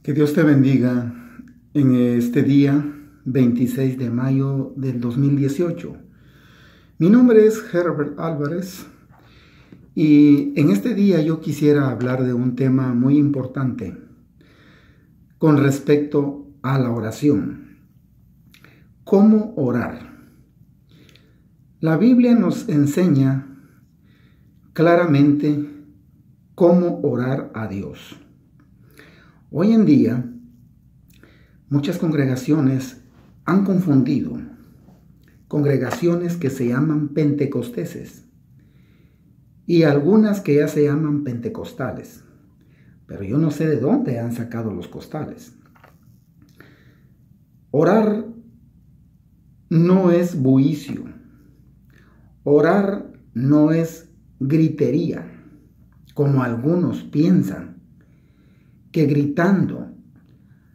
Que Dios te bendiga en este día 26 de mayo del 2018. Mi nombre es Herbert Álvarez y en este día yo quisiera hablar de un tema muy importante con respecto a la oración. ¿Cómo orar? La Biblia nos enseña claramente cómo orar a Dios. Hoy en día, muchas congregaciones han confundido congregaciones que se llaman pentecosteses y algunas que ya se llaman pentecostales, pero yo no sé de dónde han sacado los costales. Orar no es bullicio, orar no es gritería, como algunos piensan, que gritando,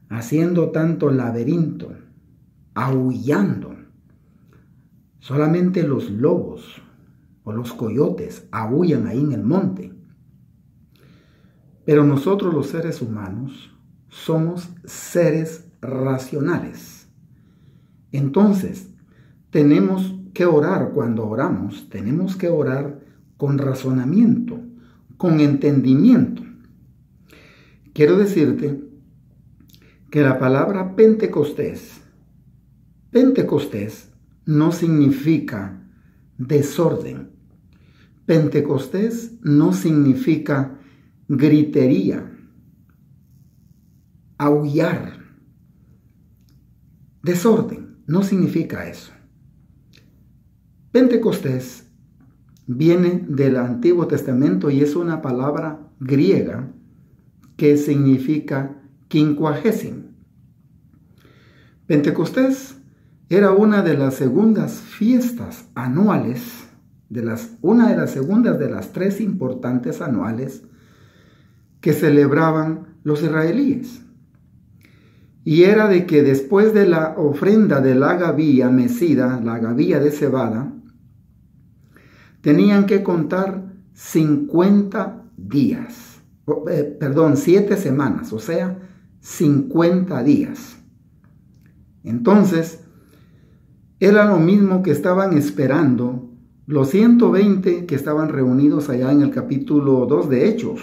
haciendo tanto laberinto, aullando, solamente los lobos o los coyotes aúllan ahí en el monte. Pero nosotros los seres humanos somos seres racionales. Entonces, tenemos que orar cuando oramos, tenemos que orar con razonamiento, con entendimiento. Quiero decirte que la palabra Pentecostés no significa desorden. Pentecostés no significa gritería, aullar. Desorden no significa eso. Pentecostés viene del Antiguo Testamento y es una palabra griega que significa quincuagésimo. Pentecostés era una de las segundas fiestas anuales, una de las segundas de las tres importantes anuales que celebraban los israelíes. Y era de que después de la ofrenda de la gavilla mecida, la gavilla de cebada, tenían que contar 50 días. 7 semanas, o sea, 50 días. Entonces, era lo mismo que estaban esperando los 120 que estaban reunidos allá en el capítulo 2 de Hechos,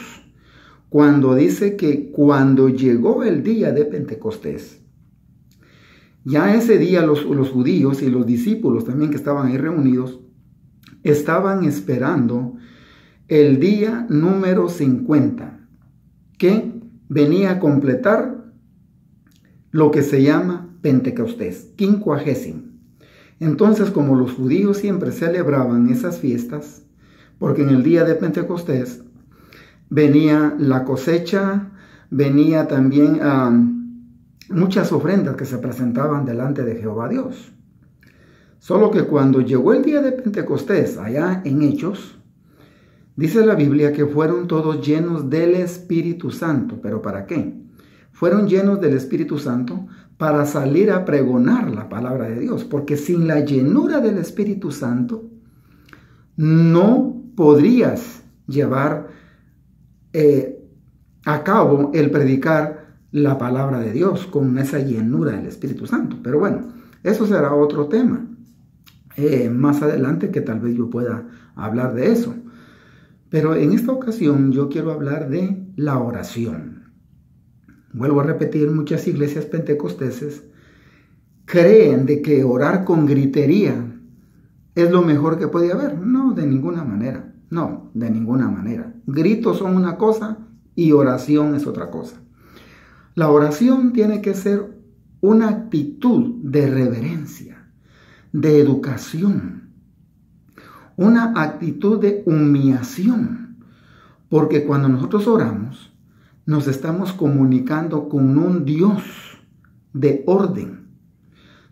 cuando dice que cuando llegó el día de Pentecostés, ya ese día los judíos y los discípulos también que estaban ahí reunidos, estaban esperando el día número 50, que venía a completar lo que se llama Pentecostés, quincuagésimo. Entonces, como los judíos siempre celebraban esas fiestas, porque en el día de Pentecostés venía la cosecha, venía también muchas ofrendas que se presentaban delante de Jehová Dios. Solo que cuando llegó el día de Pentecostés, allá en Hechos, dice la Biblia que fueron todos llenos del Espíritu Santo. ¿Pero para qué? Fueron llenos del Espíritu Santo para salir a pregonar la palabra de Dios. Porque sin la llenura del Espíritu Santo no podrías llevar a cabo el predicar la palabra de Dios con esa llenura del Espíritu Santo. Pero bueno, eso será otro tema. Más adelante que tal vez yo pueda hablar de eso. Pero en esta ocasión yo quiero hablar de la oración. Vuelvo a repetir, muchas iglesias pentecosteses creen de que orar con gritería es lo mejor que puede haber. No, de ninguna manera. No, de ninguna manera. Gritos son una cosa y oración es otra cosa. La oración tiene que ser una actitud de reverencia, de educación, una actitud de humillación, porque cuando nosotros oramos, nos estamos comunicando con un Dios de orden.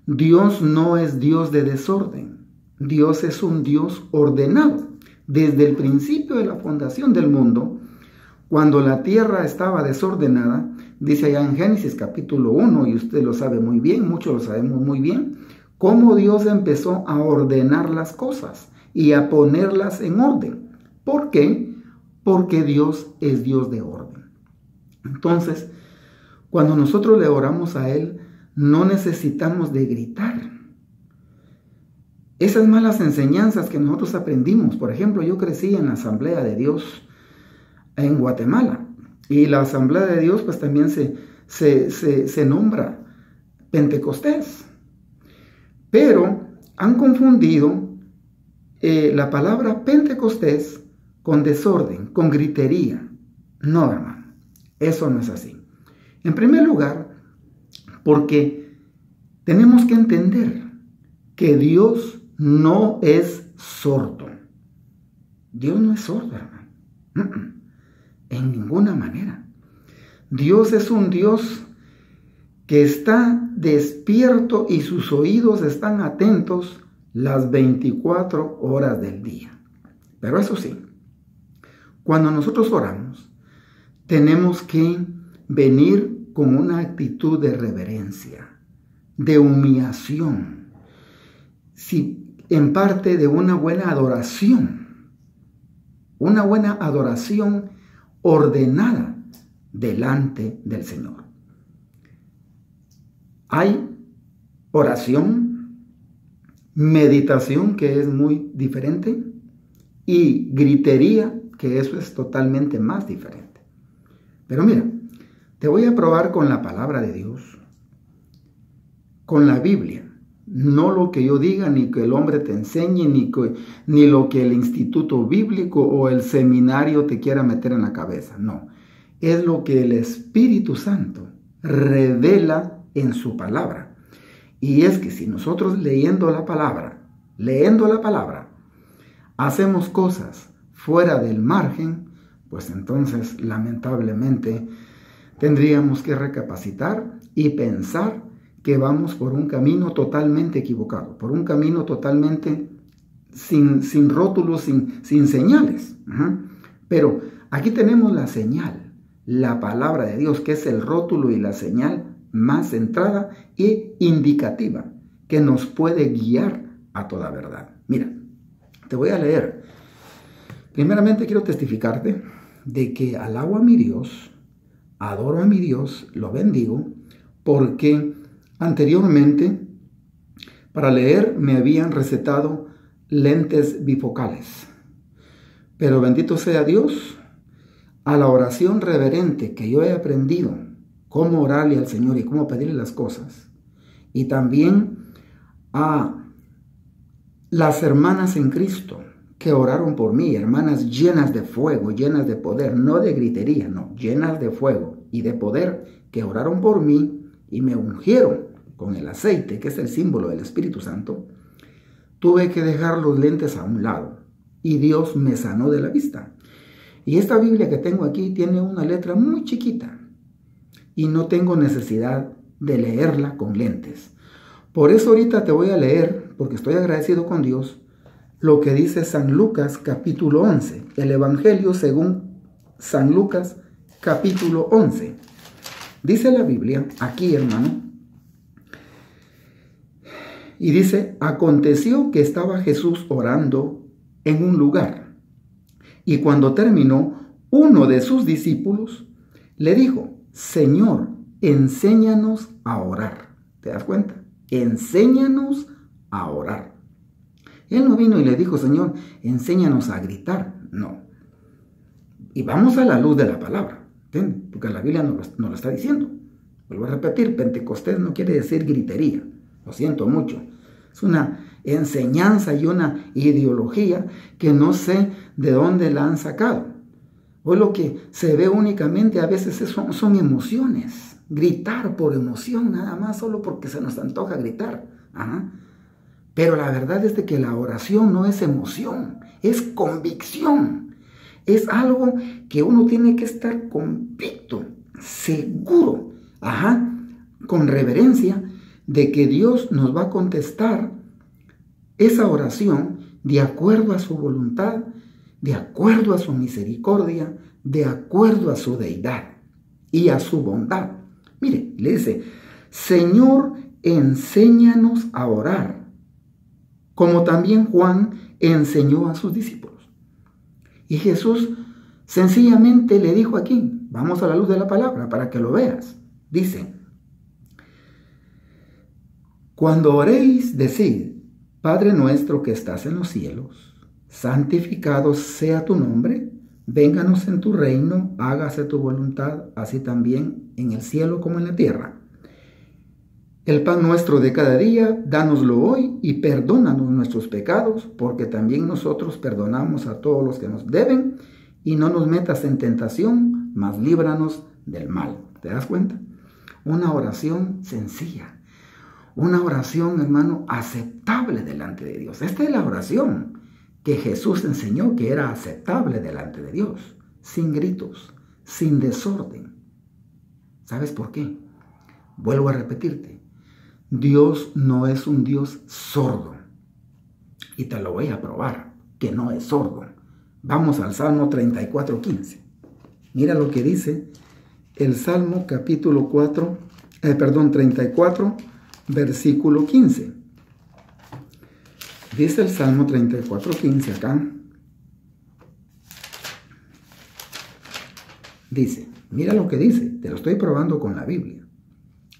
Dios no es Dios de desorden. Dios es un Dios ordenado. Desde el principio de la fundación del mundo, cuando la tierra estaba desordenada, dice allá en Génesis capítulo 1, y usted lo sabe muy bien, muchos lo sabemos muy bien, cómo Dios empezó a ordenar las cosas y a ponerlas en orden. ¿Por qué? Porque Dios es Dios de orden. Entonces, Cuando nosotros le oramos a Él, no necesitamos de gritar. Esas malas enseñanzas que nosotros aprendimos, por ejemplo, yo crecí en la Asamblea de Dios en Guatemala, y la Asamblea de Dios pues también se nombra Pentecostés, pero han confundido la palabra Pentecostés con desorden, con gritería. No, hermano, eso no es así. En primer lugar, porque tenemos que entender que Dios no es sordo. Dios no es sordo, hermano. En ninguna manera. Dios es un Dios que está despierto y sus oídos están atentos las 24 horas del día. Pero eso sí, cuando nosotros oramos, tenemos que venir con una actitud de reverencia, de humillación, en parte de una buena adoración ordenada delante del Señor. Hay oración, meditación, que es muy diferente, y gritería, que eso es totalmente más diferente. Pero mira, te voy a probar con la palabra de Dios, con la Biblia. No lo que yo diga, ni que el hombre te enseñe, ni lo que el instituto bíblico o el seminario te quiera meter en la cabeza. No, es lo que el Espíritu Santo revela en su palabra. Y es que si nosotros leyendo la palabra, hacemos cosas fuera del margen, pues entonces lamentablemente tendríamos que recapacitar y pensar que vamos por un camino totalmente equivocado, por un camino totalmente sin rótulos, sin señales. Pero aquí tenemos la señal, la palabra de Dios, que es el rótulo y la señal más centrada e indicativa, que nos puede guiar a toda verdad. Mira, te voy a leer. Primeramente quiero testificarte de que alabo a mi Dios, adoro a mi Dios, lo bendigo, porque anteriormente, para leer, me habían recetado lentes bifocales. Pero bendito sea Dios, a la oración reverente que yo he aprendido, cómo orarle al Señor y cómo pedirle las cosas. Y también a las hermanas en Cristo que oraron por mí, hermanas llenas de fuego, llenas de poder, no de gritería, no, llenas de fuego y de poder, que oraron por mí y me ungieron con el aceite, que es el símbolo del Espíritu Santo. Tuve que dejar los lentes a un lado y Dios me sanó de la vista. Y esta Biblia que tengo aquí tiene una letra muy chiquita y no tengo necesidad de leerla con lentes. Por eso ahorita te voy a leer, porque estoy agradecido con Dios, lo que dice San Lucas capítulo 11, el Evangelio según San Lucas capítulo 11. Dice la Biblia aquí, hermano, y dice: aconteció que estaba Jesús orando en un lugar, y cuando terminó, uno de sus discípulos le dijo: Señor, enséñanos a orar. ¿Te das cuenta? Enséñanos a orar. Él no vino y le dijo: Señor, enséñanos a gritar. No. Y vamos a la luz de la palabra, ¿entiendes? Porque la Biblia nos lo está diciendo. Vuelvo a repetir, Pentecostés no quiere decir gritería. Lo siento mucho. Es una enseñanza y una ideología que no sé de dónde la han sacado. Hoy lo que se ve únicamente a veces son emociones. Gritar por emoción nada más, solo porque se nos antoja gritar. Pero la verdad es de que la oración no es emoción, es convicción. Es algo que uno tiene que estar convicto, seguro, con reverencia, de que Dios nos va a contestar esa oración de acuerdo a su voluntad, de acuerdo a su misericordia, de acuerdo a su deidad y a su bondad. Mire, le dice: Señor, enséñanos a orar, como también Juan enseñó a sus discípulos. Y Jesús sencillamente le dijo aquí, vamos a la luz de la palabra para que lo veas. Dice, cuando oréis, decid, Padre nuestro que estás en los cielos, santificado sea tu nombre, vénganos en tu reino, hágase tu voluntad, así también en el cielo como en la tierra. El pan nuestro de cada día, dánoslo hoy y perdónanos nuestros pecados, porque también nosotros perdonamos a todos los que nos deben, y no nos metas en tentación, mas líbranos del mal. ¿Te das cuenta? Una oración sencilla, una oración, hermano, aceptable delante de Dios. Esta es la oración que Jesús enseñó que era aceptable delante de Dios, sin gritos, sin desorden. ¿Sabes por qué? Vuelvo a repetirte. Dios no es un Dios sordo. Y te lo voy a probar, que no es sordo. Vamos al Salmo 34:15. Mira lo que dice el Salmo capítulo 34, versículo 15. Dice el Salmo 34:15 acá. Dice, mira lo que dice, te lo estoy probando con la Biblia.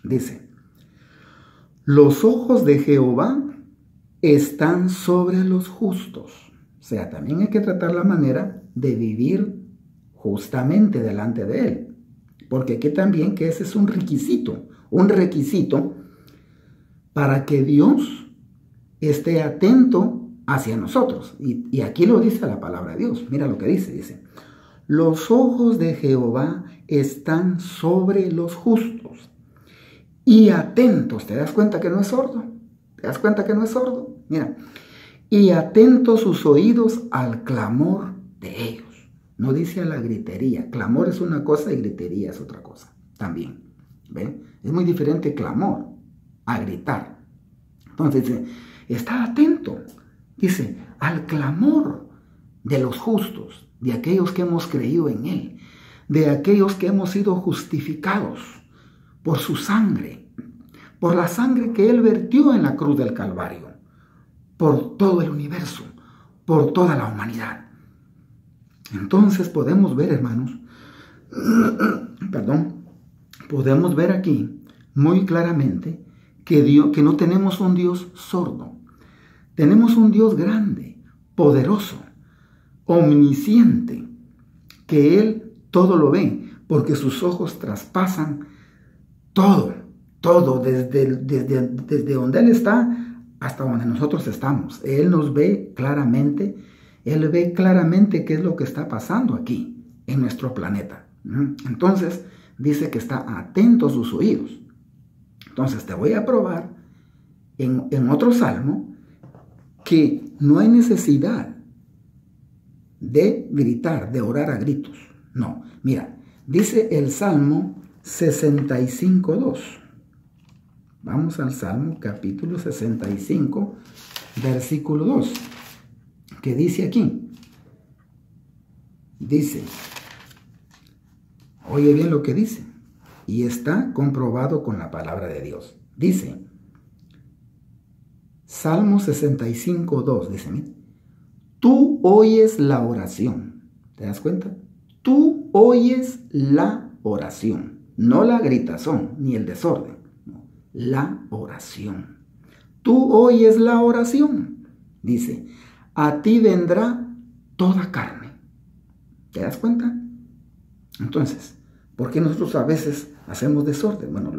Dice, los ojos de Jehová están sobre los justos. O sea, también hay que tratar la manera de vivir justamente delante de Él. Porque aquí también que ese es un requisito para que Dios esté atento hacia nosotros. Y aquí lo dice la palabra de Dios. Mira lo que dice. Los ojos de Jehová están sobre los justos y atentos. ¿Te das cuenta que no es sordo? ¿Te das cuenta que no es sordo? Mira. Y atentos sus oídos al clamor de ellos. No dice a la gritería. Clamor es una cosa y gritería es otra cosa también. ¿Ven? Es muy diferente clamor a gritar. Entonces dice, está atento. Dice, al clamor de los justos, de aquellos que hemos creído en Él, de aquellos que hemos sido justificados por su sangre, por la sangre que Él vertió en la cruz del Calvario, por todo el universo, por toda la humanidad. Entonces podemos ver, hermanos, podemos ver aquí muy claramente que no tenemos un Dios sordo. Tenemos un Dios grande, poderoso, omnisciente, que Él todo lo ve, porque sus ojos traspasan todo, desde donde Él está hasta donde nosotros estamos. Él nos ve claramente, Él ve claramente qué es lo que está pasando aquí en nuestro planeta. Entonces, dice que está atento a sus oídos. Entonces, te voy a probar en otro salmo que no hay necesidad de gritar, de orar a gritos. No, mira, dice el Salmo 65:2. Vamos al Salmo capítulo 65, versículo 2. ¿Qué dice aquí? Dice, oye bien lo que dice, y está comprobado con la palabra de Dios. Dice, Salmo 65:2, dice, mira, tú oyes la oración. ¿Te das cuenta? Tú oyes la oración, no la gritazón ni el desorden. No, la oración. Tú oyes la oración. Dice, a ti vendrá toda carne. ¿Te das cuenta? Entonces, ¿por qué nosotros a veces hacemos desorden? Bueno,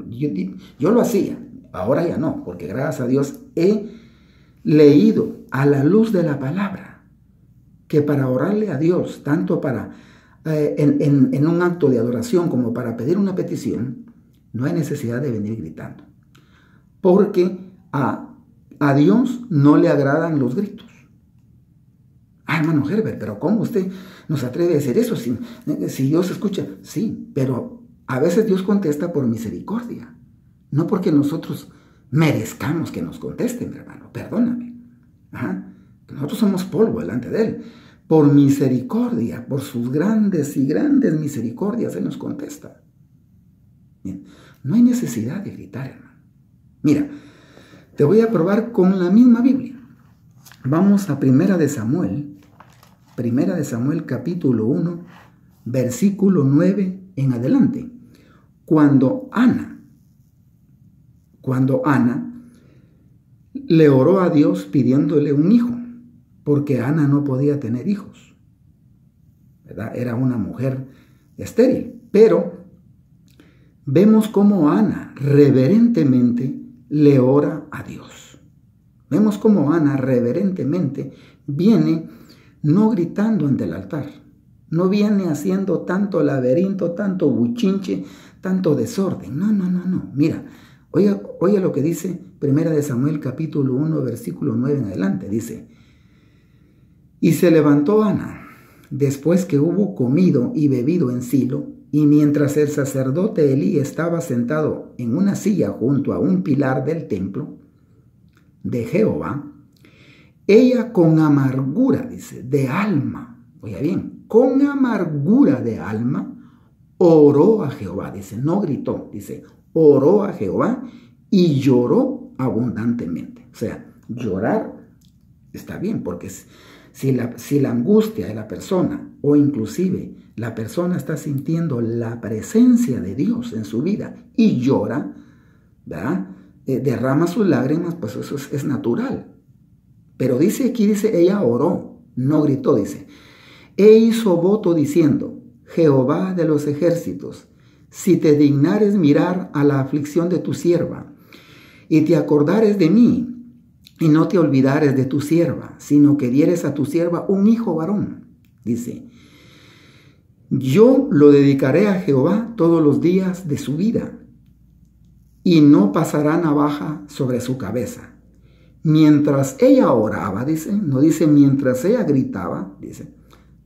yo lo hacía, ahora ya no, porque gracias a Dios he leído a la luz de la palabra que para orarle a Dios, tanto para en un acto de adoración como para pedir una petición, no hay necesidad de venir gritando, porque a Dios no le agradan los gritos. Hermano Herbert, pero ¿cómo usted nos atreve a decir eso si Dios escucha? Sí, pero a veces Dios contesta por misericordia, no porque nosotros merezcamos que nos contesten, hermano, perdóname. Nosotros somos polvo delante de Él. Por misericordia, por sus grandes y grandes misericordias, Él nos contesta. Bien, no hay necesidad de gritar, hermano. Mira, te voy a probar con la misma Biblia. Vamos a Primera de Samuel capítulo 1, versículo 9 en adelante. cuando Ana le oró a Dios pidiéndole un hijo, porque Ana no podía tener hijos, ¿verdad? Era una mujer estéril, pero vemos cómo Ana reverentemente le ora a Dios. Vemos cómo Ana reverentemente viene no gritando ante el altar, no viene haciendo tanto laberinto, tanto buchinche, tanto desorden. No. Mira, oye lo que dice 1 Samuel capítulo 1, versículo 9 en adelante. Dice: y se levantó Ana después que hubo comido y bebido en Silo, y mientras el sacerdote Elí estaba sentado en una silla junto a un pilar del templo de Jehová, ella con amargura, dice, de alma, oiga bien, con amargura de alma, oró a Jehová, dice, no gritó, dice, oró a Jehová y lloró abundantemente. O sea, llorar está bien, porque si la angustia de la persona, o inclusive la persona está sintiendo la presencia de Dios en su vida y llora, ¿verdad? Derrama sus lágrimas, pues eso es natural. Pero aquí dice, ella oró, no gritó, dice, e hizo voto diciendo: Jehová de los ejércitos, si te dignares mirar a la aflicción de tu sierva, y te acordares de mí, y no te olvidares de tu sierva, sino que dieres a tu sierva un hijo varón, dice, yo lo dedicaré a Jehová todos los días de su vida, y no pasará navaja sobre su cabeza. Mientras ella oraba, dice, no dice mientras ella gritaba, dice,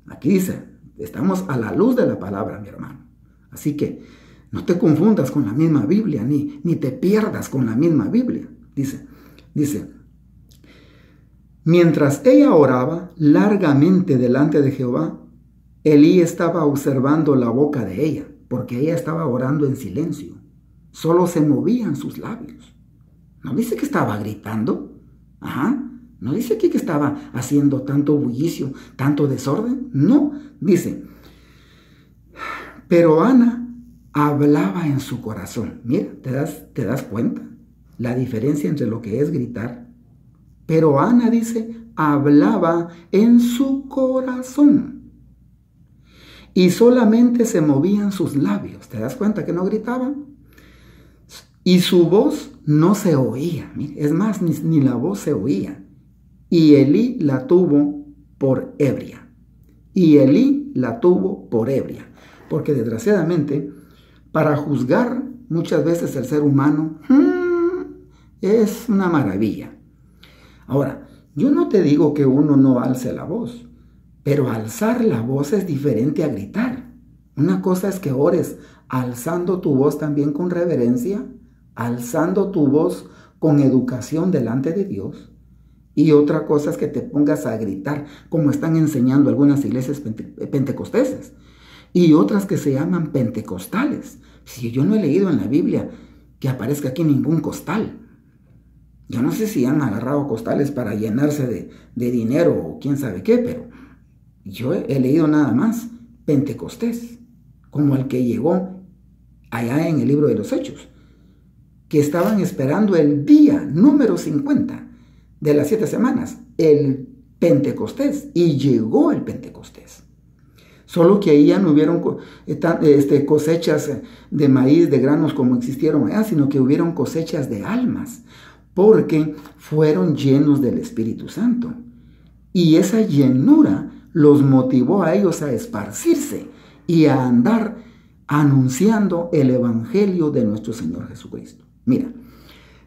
aquí dice, estamos a la luz de la palabra, mi hermano. Así que no te confundas con la misma Biblia, ni te pierdas con la misma Biblia. Dice, mientras ella oraba largamente delante de Jehová, Elí estaba observando la boca de ella, porque ella estaba orando en silencio. Solo se movían sus labios. No dice que estaba gritando. No dice aquí que estaba haciendo tanto bullicio, tanto desorden. No, dice, pero Ana hablaba en su corazón. Mira, ¿te das cuenta la diferencia entre lo que es gritar? Pero Ana dice, hablaba en su corazón. Y solamente se movían sus labios. ¿Te das cuenta que no gritaban? Y su voz no se oía. Mire, es más, ni la voz se oía. Y Elí la tuvo por ebria. Porque desgraciadamente, para juzgar muchas veces el ser humano, es una maravilla. Ahora, yo no te digo que uno no alce la voz, pero alzar la voz es diferente a gritar. Una cosa es que ores alzando tu voz también con reverencia, alzando tu voz con educación delante de Dios. Y otra cosa es que te pongas a gritar, como están enseñando algunas iglesias pentecosteses. Y otras que se llaman pentecostales. Si yo no he leído en la Biblia que aparezca aquí ningún costal. Yo no sé si han agarrado costales para llenarse de dinero o quién sabe qué, pero yo he leído nada más Pentecostés, como el que llegó allá en el libro de los Hechos, que estaban esperando el día número 50 de las 7 semanas, el Pentecostés, y llegó el Pentecostés. Solo que ahí ya no hubieron cosechas de maíz, de granos como existieron allá, sino que hubieron cosechas de almas, porque fueron llenos del Espíritu Santo. Y esa llenura los motivó a ellos a esparcirse y a andar anunciando el Evangelio de nuestro Señor Jesucristo. Mira,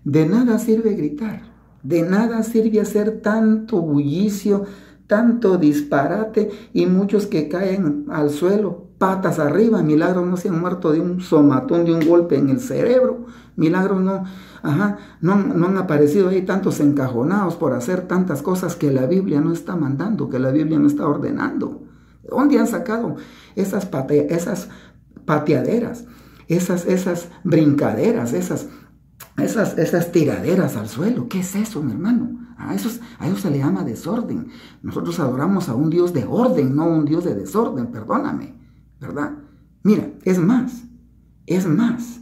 de nada sirve gritar, de nada sirve hacer tanto bullicio, tanto disparate, y muchos que caen al suelo, patas arriba. Milagros no se han muerto de un somatón, de un golpe en el cerebro. Milagros no han aparecido ahí tantos encajonados por hacer tantas cosas que la Biblia no está mandando, que la Biblia no está ordenando. ¿De dónde han sacado esas pateaderas, esas brincaderas, esas tiraderas al suelo? ¿Qué es eso, mi hermano? A eso se le llama desorden. Nosotros adoramos a un Dios de orden, no un Dios de desorden, perdóname, ¿verdad? Mira, es más, Es más,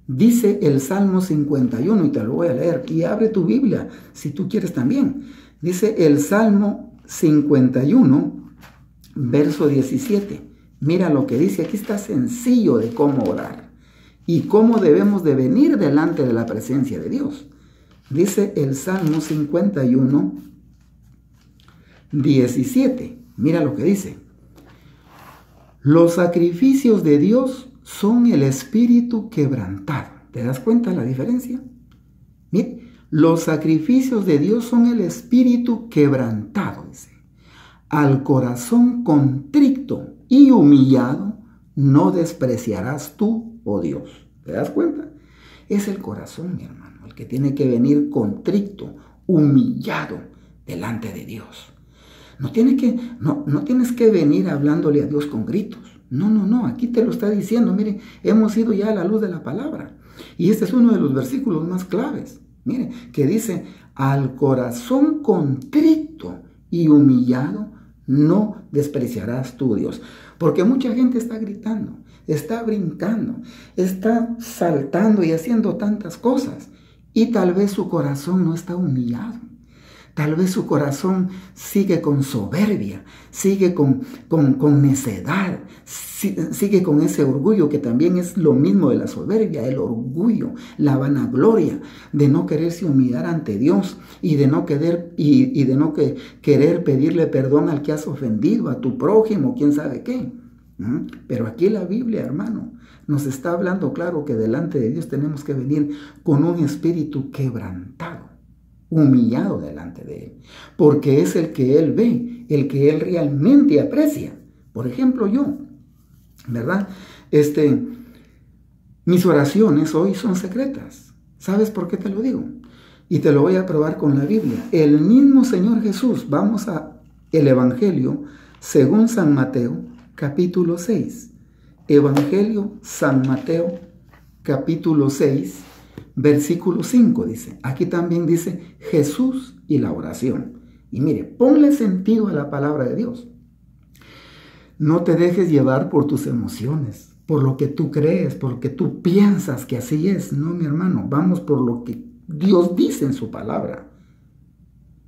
dice el Salmo 51, y te lo voy a leer, y abre tu Biblia si tú quieres también. Dice el Salmo 51, verso 17. Mira lo que dice, aquí está sencillo de cómo orar y cómo debemos de venir delante de la presencia de Dios. Dice el Salmo 51, 17. Mira lo que dice. Los sacrificios de Dios son el espíritu quebrantado. ¿Te das cuenta la diferencia? Mire, los sacrificios de Dios son el espíritu quebrantado, dice. Al corazón contrito y humillado no despreciarás tú, oh Dios. ¿Te das cuenta? Es el corazón, mi hermano, el que tiene que venir contrito, humillado delante de Dios. No tienes que venir hablándole a Dios con gritos. No, aquí te lo está diciendo. Mire, hemos ido ya a la luz de la palabra. Y este es uno de los versículos más claves. Mire, que dice, al corazón contrito y humillado no despreciarás tú, Dios. Porque mucha gente está gritando, está brincando, está saltando y haciendo tantas cosas. Y tal vez su corazón no está humillado. Tal vez su corazón sigue con soberbia, sigue con necedad, sigue con ese orgullo que también es lo mismo de la soberbia, el orgullo, la vanagloria de no quererse humillar ante Dios y de no querer pedirle perdón al que has ofendido, a tu prójimo, quién sabe qué. Pero aquí la Biblia, hermano, nos está hablando claro que delante de Dios tenemos que venir con un espíritu quebrantado, humillado delante de Él, porque es el que Él ve, el que Él realmente aprecia. Por ejemplo, yo, ¿verdad? Mis oraciones hoy son secretas. ¿Sabes por qué te lo digo? Y te lo voy a probar con la Biblia. El mismo Señor Jesús, vamos a el Evangelio según San Mateo, capítulo 6. Evangelio San Mateo, capítulo 6, versículo 5 dice. Aquí también dice Jesús y la oración. Y mire, ponle sentido a la palabra de Dios. No te dejes llevar por tus emociones, por lo que tú crees, por lo que tú piensas que así es. No, mi hermano, vamos por lo que Dios dice en su palabra.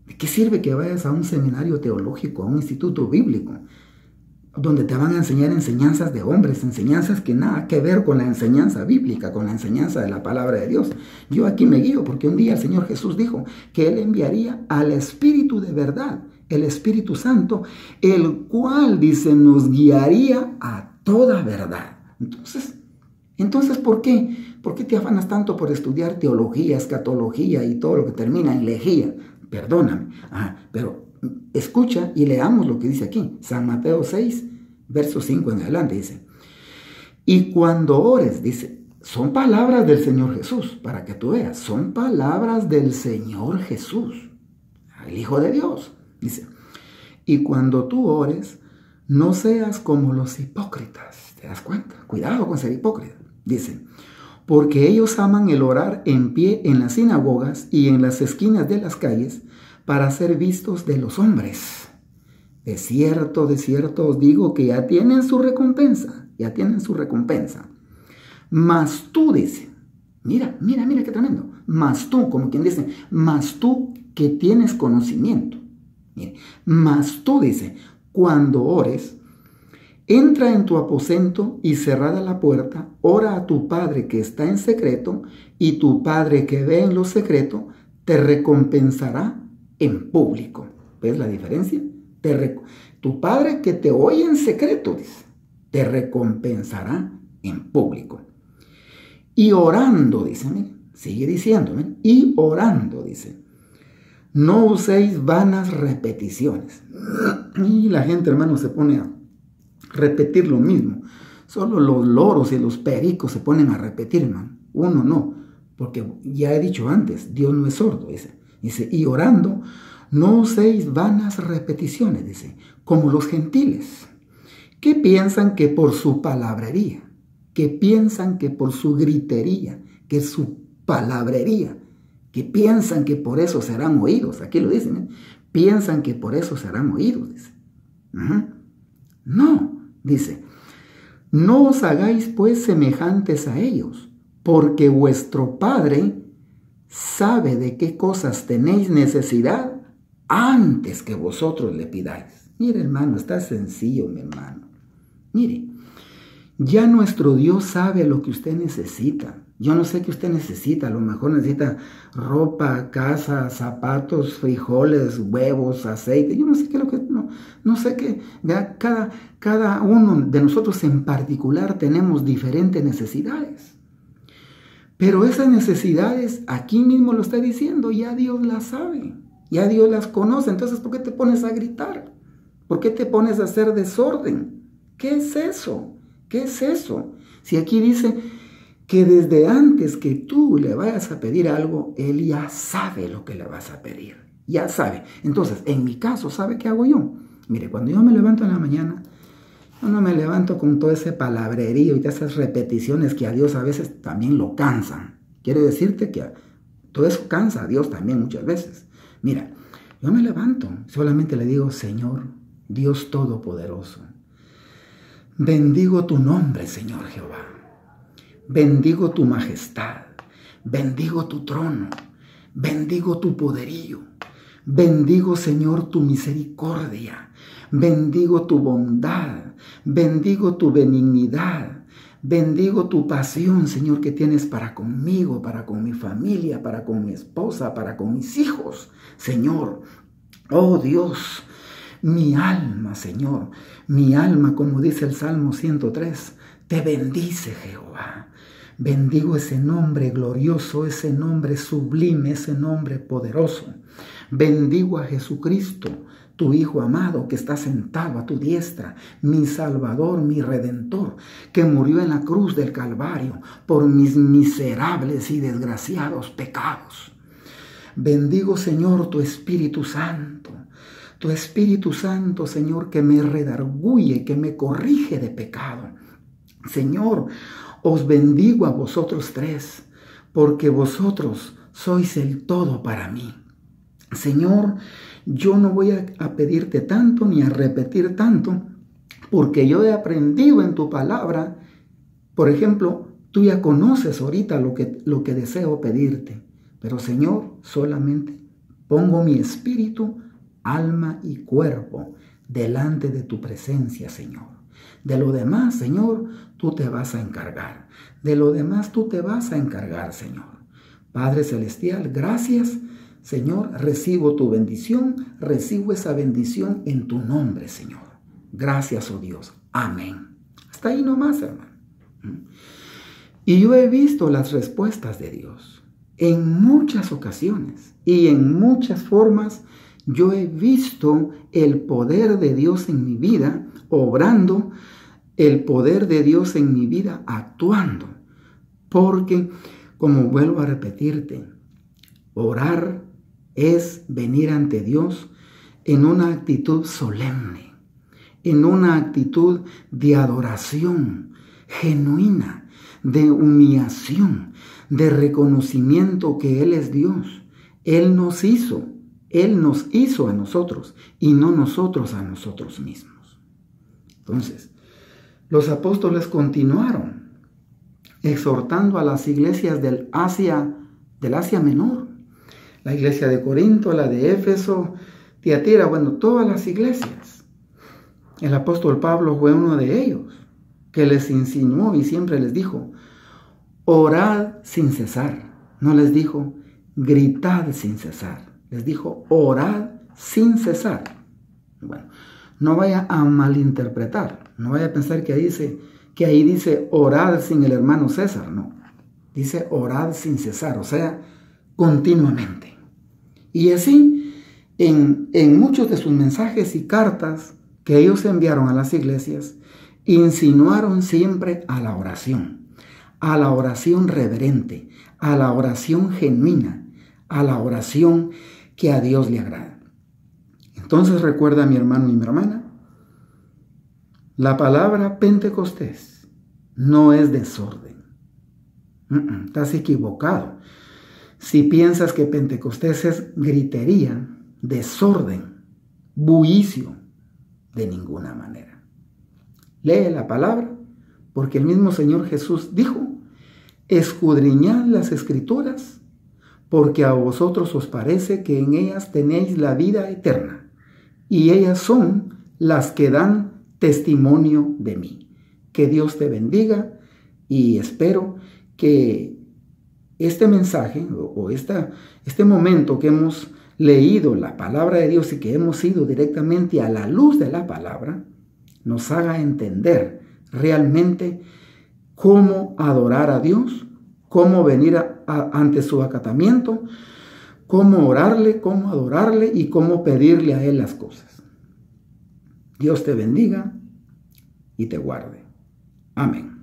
¿De qué sirve que vayas a un seminario teológico, a un instituto bíblico, donde te van a enseñar enseñanzas de hombres, enseñanzas que nada que ver con la enseñanza bíblica, con la enseñanza de la palabra de Dios? Yo aquí me guío porque un día el Señor Jesús dijo que Él enviaría al Espíritu de verdad, el Espíritu Santo, el cual, dice, nos guiaría a toda verdad. Entonces, ¿por qué? ¿Por qué te afanas tanto por estudiar teología, escatología y todo lo que termina en lejía? Perdóname, pero escucha y leamos lo que dice aquí. San Mateo 6, verso 5 en adelante dice. Y cuando ores, dice, son palabras del Señor Jesús, para que tú veas, son palabras del Señor Jesús, el Hijo de Dios. Dice, y cuando tú ores, no seas como los hipócritas. ¿Te das cuenta? Cuidado con ser hipócrita. Dice, porque ellos aman el orar en pie en las sinagogas y en las esquinas de las calles para ser vistos de los hombres. De cierto os digo que ya tienen su recompensa, Mas tú, dice, mira qué tremendo. Mas tú, como quien dice, mas tú que tienes conocimiento. Mire, mas tú, dice, cuando ores, entra en tu aposento y cerrada la puerta, ora a tu Padre que está en secreto, y tu Padre que ve en lo secreto te recompensará en público. ¿Ves la diferencia? Tu Padre que te oye en secreto, dice, te recompensará en público. Y orando, dice, mire, sigue diciendo, mire, y orando, dice, no uséis vanas repeticiones. Y la gente, hermano, se pone a repetir lo mismo. Solo los loros y los pericos se ponen a repetir, hermano. Uno no, porque ya he dicho antes, Dios no es sordo, dice. Dice, y orando, no uséis vanas repeticiones, dice, como los gentiles, que piensan que por su palabrería, que piensan que por su gritería, que su palabrería, que piensan que por eso serán oídos. Aquí lo dicen, ¿eh? Piensan que por eso serán oídos, dice. No, dice, No os hagáis pues semejantes a ellos, porque vuestro Padre sabe de qué cosas tenéis necesidad antes que vosotros le pidáis. Mire, hermano, está sencillo, mi hermano. Mire, ya nuestro Dios sabe lo que usted necesita. Yo no sé qué usted necesita. A lo mejor necesita ropa, casa, zapatos, frijoles, huevos, aceite. Yo no sé qué es lo que... No sé qué. Vea, cada uno de nosotros en particular tenemos diferentes necesidades. Pero esas necesidades, aquí mismo lo está diciendo, ya Dios las sabe. Ya Dios las conoce. Entonces, ¿por qué te pones a gritar? ¿Por qué te pones a hacer desorden? ¿Qué es eso? ¿Qué es eso? Si aquí dice que desde antes que tú le vayas a pedir algo, Él ya sabe lo que le vas a pedir. Ya sabe. Entonces, en mi caso, ¿sabe qué hago yo? Mire, cuando yo me levanto en la mañana, yo no me levanto con todo ese palabrerío y todas esas repeticiones que a Dios a veces también lo cansan. Quiero decirte que todo eso cansa a Dios también muchas veces. Mira, yo me levanto, solamente le digo, Señor, Dios Todopoderoso, bendigo tu nombre, Señor Jehová. Bendigo tu majestad. Bendigo tu trono. Bendigo tu poderío. Bendigo, Señor, tu misericordia. Bendigo tu bondad. Bendigo tu benignidad. Bendigo tu pasión, Señor, que tienes para conmigo, para con mi familia, para con mi esposa, para con mis hijos. Señor, oh Dios, mi alma, Señor, mi alma, como dice el Salmo 103, te bendice, Jehová. Bendigo ese nombre glorioso, ese nombre sublime, ese nombre poderoso. Bendigo a Jesucristo, tu Hijo amado, que está sentado a tu diestra, mi Salvador, mi Redentor, que murió en la cruz del Calvario por mis miserables y desgraciados pecados. Bendigo, Señor, tu Espíritu Santo. Tu Espíritu Santo, Señor, que me redarguye, que me corrige de pecado. Señor, os bendigo a vosotros tres, porque vosotros sois el todo para mí. Señor, yo no voy a pedirte tanto ni a repetir tanto, porque yo he aprendido en tu palabra. Por ejemplo, tú ya conoces ahorita lo que deseo pedirte. Pero Señor, solamente pongo mi espíritu, alma y cuerpo delante de tu presencia, Señor. De lo demás, Señor, tú te vas a encargar. De lo demás tú te vas a encargar, Señor. Padre Celestial, gracias, Señor. Recibo tu bendición, recibo esa bendición en tu nombre, Señor. Gracias, oh Dios. Amén. Hasta ahí nomás, hermano. Y yo he visto las respuestas de Dios en muchas ocasiones y en muchas formas. Yo he visto el poder de Dios en mi vida obrando, el poder de Dios en mi vida actuando. Porque, como vuelvo a repetirte, orar es venir ante Dios en una actitud solemne, en una actitud de adoración genuina, de humillación, de reconocimiento que Él es Dios. Él nos hizo a nosotros y no nosotros a nosotros mismos. Entonces, los apóstoles continuaron exhortando a las iglesias del Asia Menor, la iglesia de Corinto, la de Éfeso, Tiatira, bueno, todas las iglesias. El apóstol Pablo fue uno de ellos que les insinuó y siempre les dijo, orad sin cesar. No les dijo, gritad sin cesar. Les dijo, orad sin cesar. Bueno, no vaya a malinterpretar. No vaya a pensar que ahí dice orad sin el hermano César. No. Dice orad sin cesar, o sea, continuamente. Y así, en muchos de sus mensajes y cartas que ellos enviaron a las iglesias, insinuaron siempre a la oración reverente, a la oración genuina, a la oración que a Dios le agrada. Entonces recuerda, mi hermano y mi hermana, la palabra Pentecostés no es desorden. Estás equivocado. Si piensas que Pentecostés es gritería, desorden, bullicio, de ninguna manera. Lee la palabra porque el mismo Señor Jesús dijo: escudriñad las Escrituras, porque a vosotros os parece que en ellas tenéis la vida eterna, y ellas son las que dan testimonio de mí. Que Dios te bendiga, y espero que este mensaje o este momento que hemos leído la palabra de Dios y que hemos ido directamente a la luz de la palabra, nos haga entender realmente cómo adorar a Dios, cómo venir ante su acatamiento, cómo orarle, cómo adorarle y cómo pedirle a Él las cosas. Dios te bendiga y te guarde. Amén.